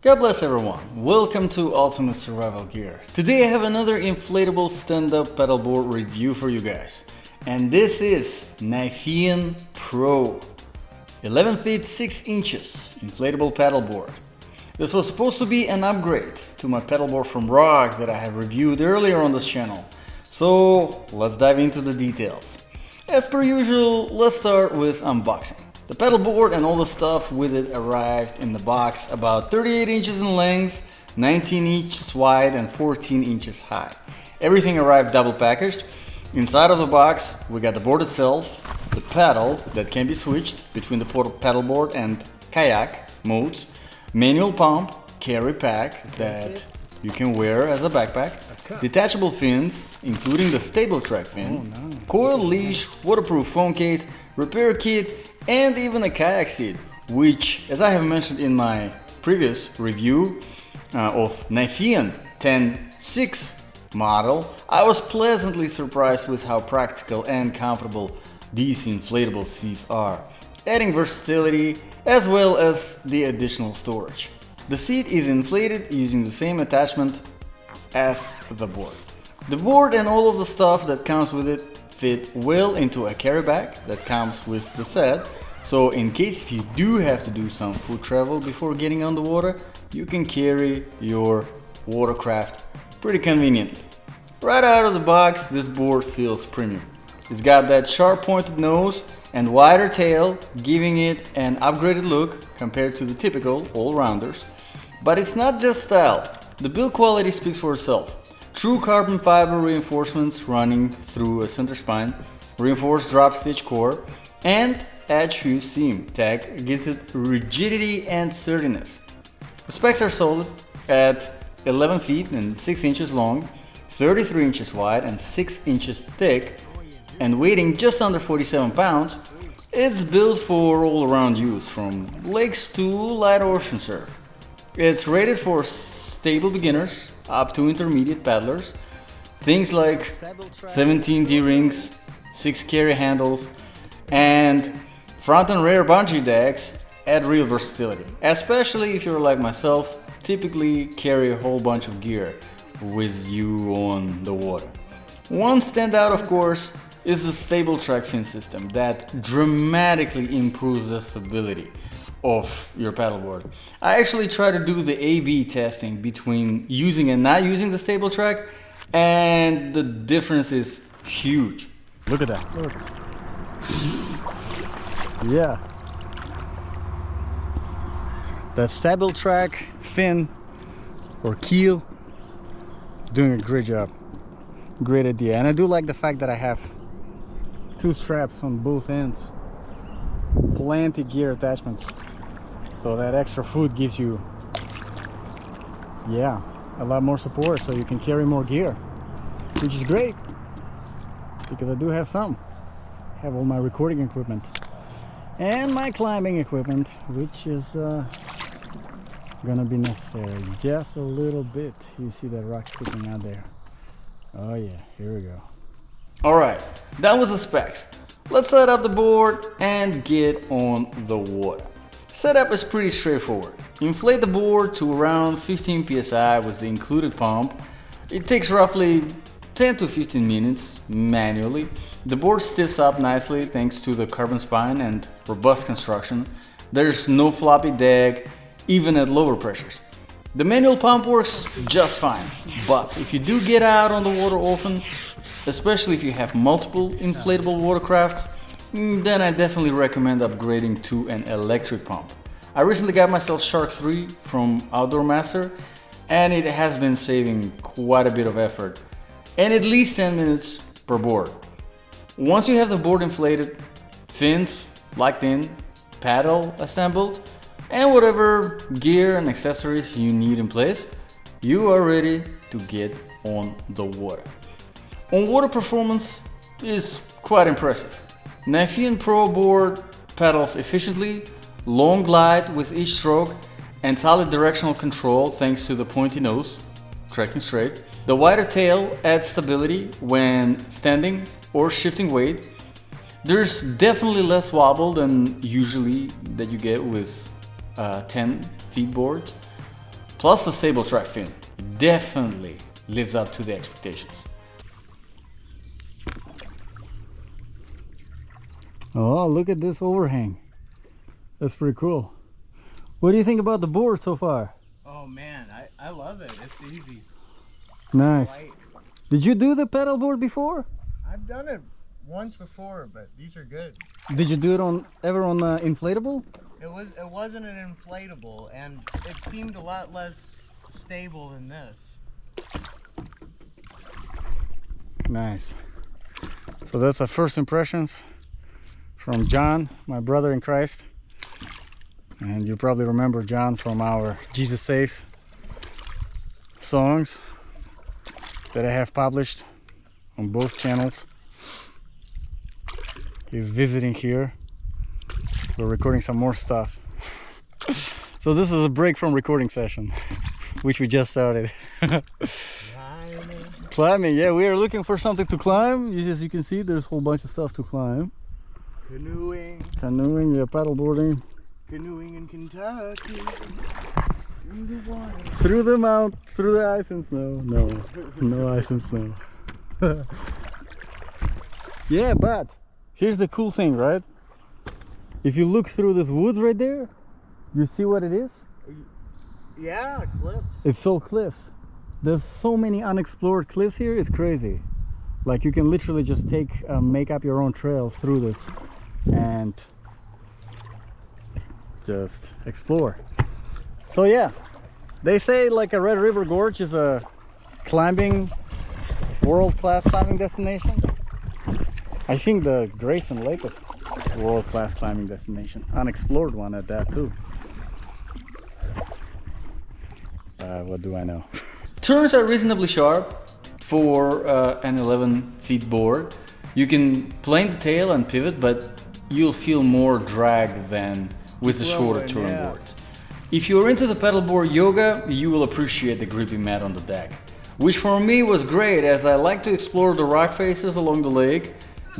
God bless everyone, welcome to Ultimate Survival Gear. Today I have another inflatable stand-up paddleboard review for you guys. And this is Niphean PRO 11 feet 6 inches inflatable paddleboard. This was supposed to be an upgrade to my paddleboard from Rock that I have reviewed earlier on this channel. So let's dive into the details. As per usual, let's start with unboxing. The paddleboard and all the stuff with it arrived in the box about 38 inches in length, 19 inches wide and 14 inches high. Everything arrived double packaged. Inside of the box we got the board itself, the paddle that can be switched between the paddleboard and kayak modes, manual pump, carry pack that you can wear as a backpack, detachable fins including the stable track fin, coil leash, waterproof phone case, repair kit, and even a kayak seat, which, as I have mentioned in my previous review of Niphean 10.6 model, I was pleasantly surprised with how practical and comfortable these inflatable seats are, adding versatility as well as the additional storage. The seat is inflated using the same attachment as the board. The board and all of the stuff that comes with it fit well into a carry bag that comes with the set, so in case if you do have to do some foot travel before getting on the water, you can carry your watercraft pretty conveniently. Right out of the box, this board feels premium. It's got that sharp pointed nose and wider tail, giving it an upgraded look compared to the typical all-rounders. But it's not just style, the build quality speaks for itself. True carbon fiber reinforcements running through a center spine, reinforced drop stitch core, and edge fuse seam tag gives it rigidity and sturdiness. The specs are solid at 11 feet and 6 inches long, 33 inches wide and 6 inches thick, and weighing just under 47 pounds. It's built for all-around use from lakes to light ocean surf. It's rated for stable beginners up to intermediate paddlers. Things like 17 D-rings, 6 carry handles, and front and rear bungee decks add real versatility, especially if you're like myself, typically carry a whole bunch of gear with you on the water. One standout, of course, is the stable track fin system that dramatically improves the stability of your paddleboard. I actually try to do the A/B testing between using and not using the stable track, and the difference is huge. Look at that. Look. Yeah. The stable track fin or keel is doing a great job. Great idea. And I do like the fact that I have 2 straps on both ends. Plenty gear attachments. So that extra foot gives you, a lot more support so you can carry more gear, which is great because I do have some. I have all my recording equipment and my climbing equipment, which is gonna be necessary just a little bit. You see that rock sticking out there. Oh yeah, here we go. Alright, that was the specs. Let's set up the board and get on the water. Setup is pretty straightforward. Inflate the board to around 15 psi with the included pump. It takes roughly 10 to 15 minutes manually. The board stiffs up nicely thanks to the carbon spine and robust construction. There's no floppy deck, even at lower pressures. The manual pump works just fine, but if you do get out on the water often, especially if you have multiple inflatable watercrafts, then I definitely recommend upgrading to an electric pump. I recently got myself Shark 3 from Outdoor Master, and it has been saving quite a bit of effort and at least 10 minutes per board. Once you have the board inflated, fins locked in, paddle assembled, and whatever gear and accessories you need in place, you are ready to get on the water. On water performance is quite impressive. Niphean PRO board paddles efficiently, long glide with each stroke, and solid directional control thanks to the pointy nose, tracking straight. The wider tail adds stability when standing or shifting weight. There's definitely less wobble than usually that you get with 10 feet boards. plus the stable track fin. It definitely lives up to the expectations. Oh, look at this overhang. That's pretty cool. What do you think about the board so far? Oh man, I love it. It's easy. Nice. Light. Did you do the pedal board before? I've done it once before, but these are good. Did you do it ever on inflatable? It wasn't an inflatable, and it seemed a lot less stable than this. Nice. So that's our first impressions from John, my brother in Christ. And you probably remember John from our Jesus Saves songs that I have published on both channels. He's visiting here. We're recording some more stuff. So this is a break from recording session, which we just started. Climbing, yeah, we are looking for something to climb. As you can see, there's a whole bunch of stuff to climb. Canoeing. Canoeing, yeah, paddleboarding. Canoeing in Kentucky. Through the water. Through the mount, through the ice and snow. No, no ice and snow. Yeah, but here's the cool thing, right? If you look through this woods right there, you see what it is? Yeah, cliffs. It's all cliffs. There's so many unexplored cliffs here, it's crazy. Like you can literally just make up your own trail through this and just explore. So yeah, they say like a Red River Gorge is a world-class climbing destination. I think the Grayson Lake is a world-class climbing destination. Unexplored one at that too. What do I know? Turns are reasonably sharp for an 11 feet board. You can plane the tail and pivot, but you'll feel more drag than with the shorter touring boards. If you're into the paddleboard yoga, you will appreciate the grippy mat on the deck, which for me was great as I like to explore the rock faces along the lake.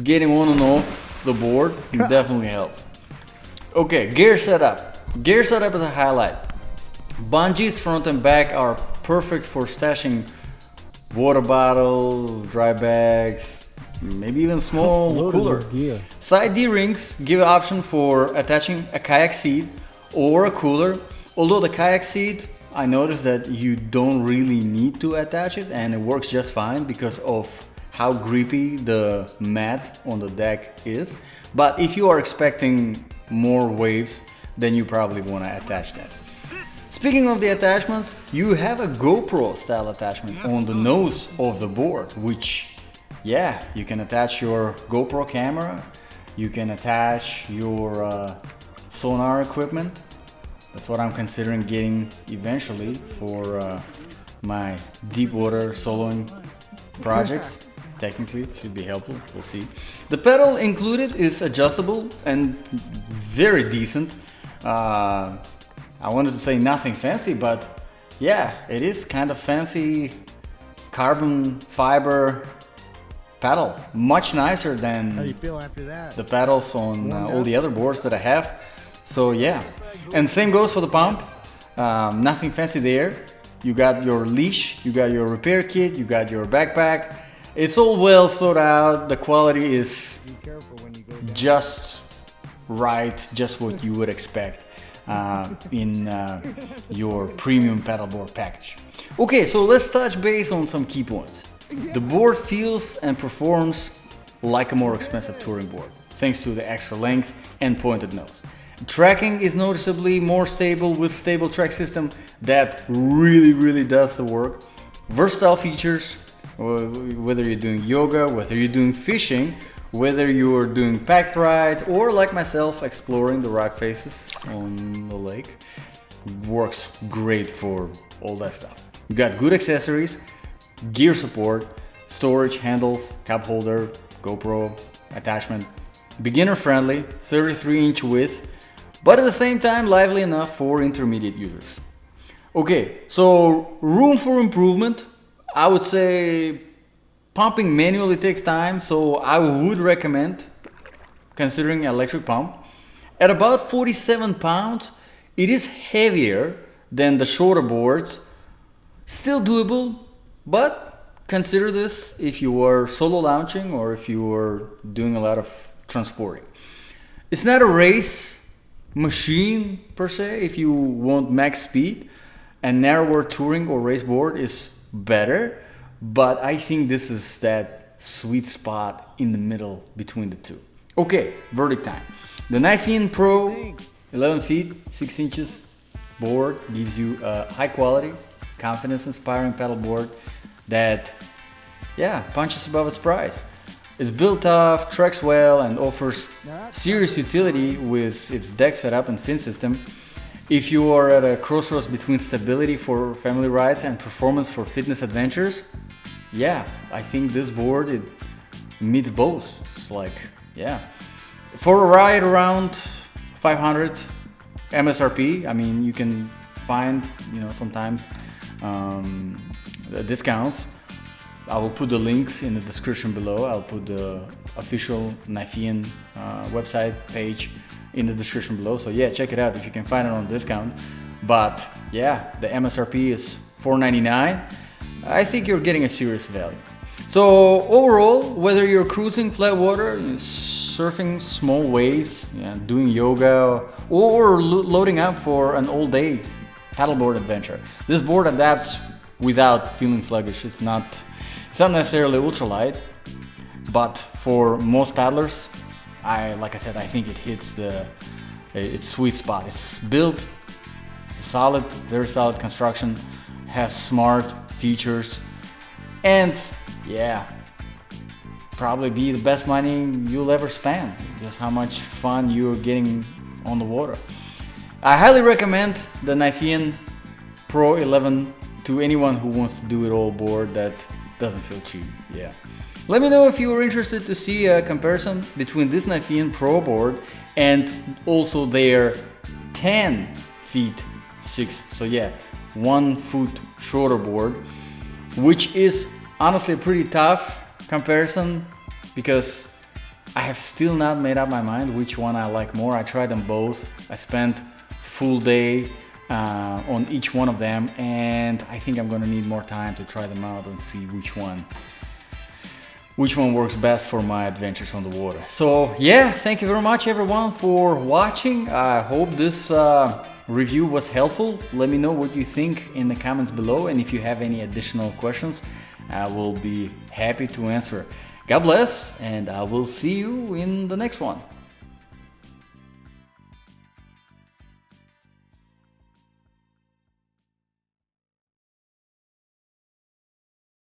Getting on and off the board definitely helps. Okay, gear setup. Gear setup is a highlight. Bungees front and back are perfect for stashing water bottles, dry bags, maybe even small cooler. Side D-rings give an option for attaching a kayak seat or a cooler. Although the kayak seat, I noticed that you don't really need to attach it and it works just fine because of how grippy the mat on the deck is. But if you are expecting more waves, then you probably want to attach that. Speaking of the attachments, you have a GoPro style attachment on the nose of the board, which, yeah, you can attach your GoPro camera, you can attach your sonar equipment. That's what I'm considering getting eventually for my deep water soloing projects. Technically, should be helpful, we'll see. The pedal included is adjustable and very decent. I wanted to say nothing fancy, but yeah, it is kind of fancy carbon fiber paddle. Much nicer than How do you feel after that? the paddles on all the other boards that I have. So yeah, and same goes for the pump. Nothing fancy there. You got your leash, you got your repair kit, you got your backpack. It's all well thought out. The quality is just right, just what you would expect in your premium paddleboard package. Okay, so let's touch base on some key points. The board feels and performs like a more expensive touring board, thanks to the extra length and pointed nose. Tracking is noticeably more stable with stable track system that really does the work. Versatile features, whether you're doing yoga, whether you're doing fishing, whether you're doing packed rides, or like myself, exploring the rock faces on the lake, works great for all that stuff. You got good accessories, gear support, storage, handles, cup holder, GoPro attachment, beginner friendly, 33-inch width, but at the same time lively enough for intermediate users. Okay, so room for improvement. I would say pumping manually takes time, so I would recommend considering electric pump. At about 47 pounds, it is heavier than the shorter boards. Still doable, but consider this if you are solo launching or if you are doing a lot of transporting. It's not a race machine per se. If you want max speed, a narrower touring or race board is better, but I think this is that sweet spot in the middle between the two. Okay, verdict time. The Niphean PRO 11 feet 6 inches board gives you a high quality, confidence inspiring paddleboard that punches above its price. It's built tough, tracks well, and offers serious utility with its deck setup and fin system. If you are at a crossroads between stability for family rides and performance for fitness adventures, I think this board, it meets both. It's like, for a ride around 500 MSRP, I mean, you can find, sometimes discounts. I will put the links in the description below. I'll put the official Niphean website page in the description below. So check it out if you can find it on discount. But the MSRP is $4.99. I think you're getting a serious value. So overall, whether you're cruising flat water, surfing small waves, doing yoga, or loading up for an all-day paddleboard adventure, this board adapts without feeling sluggish. It's not necessarily ultralight, but for most paddlers, like I said, I think it hits its sweet spot. It's built solid, very solid construction, has smart features, and probably be the best money you'll ever spend. Just how much fun you're getting on the water. I highly recommend the Niphean PRO 11 to anyone who wants to do it all board that doesn't feel cheap. Let me know if you are interested to see a comparison between this Niphean PRO board and also their 10 feet 6, so 1 foot shorter board, which is honestly a pretty tough comparison because I have still not made up my mind which one I like more. I tried them both. I spent full day on each one of them, and I think I'm gonna need more time to try them out and see which one works best for my adventures on the water. So thank you very much everyone for watching. I hope this review was helpful. Let me know what you think in the comments below, and if you have any additional questions, I will be happy to answer. God bless, and I will see you in the next one.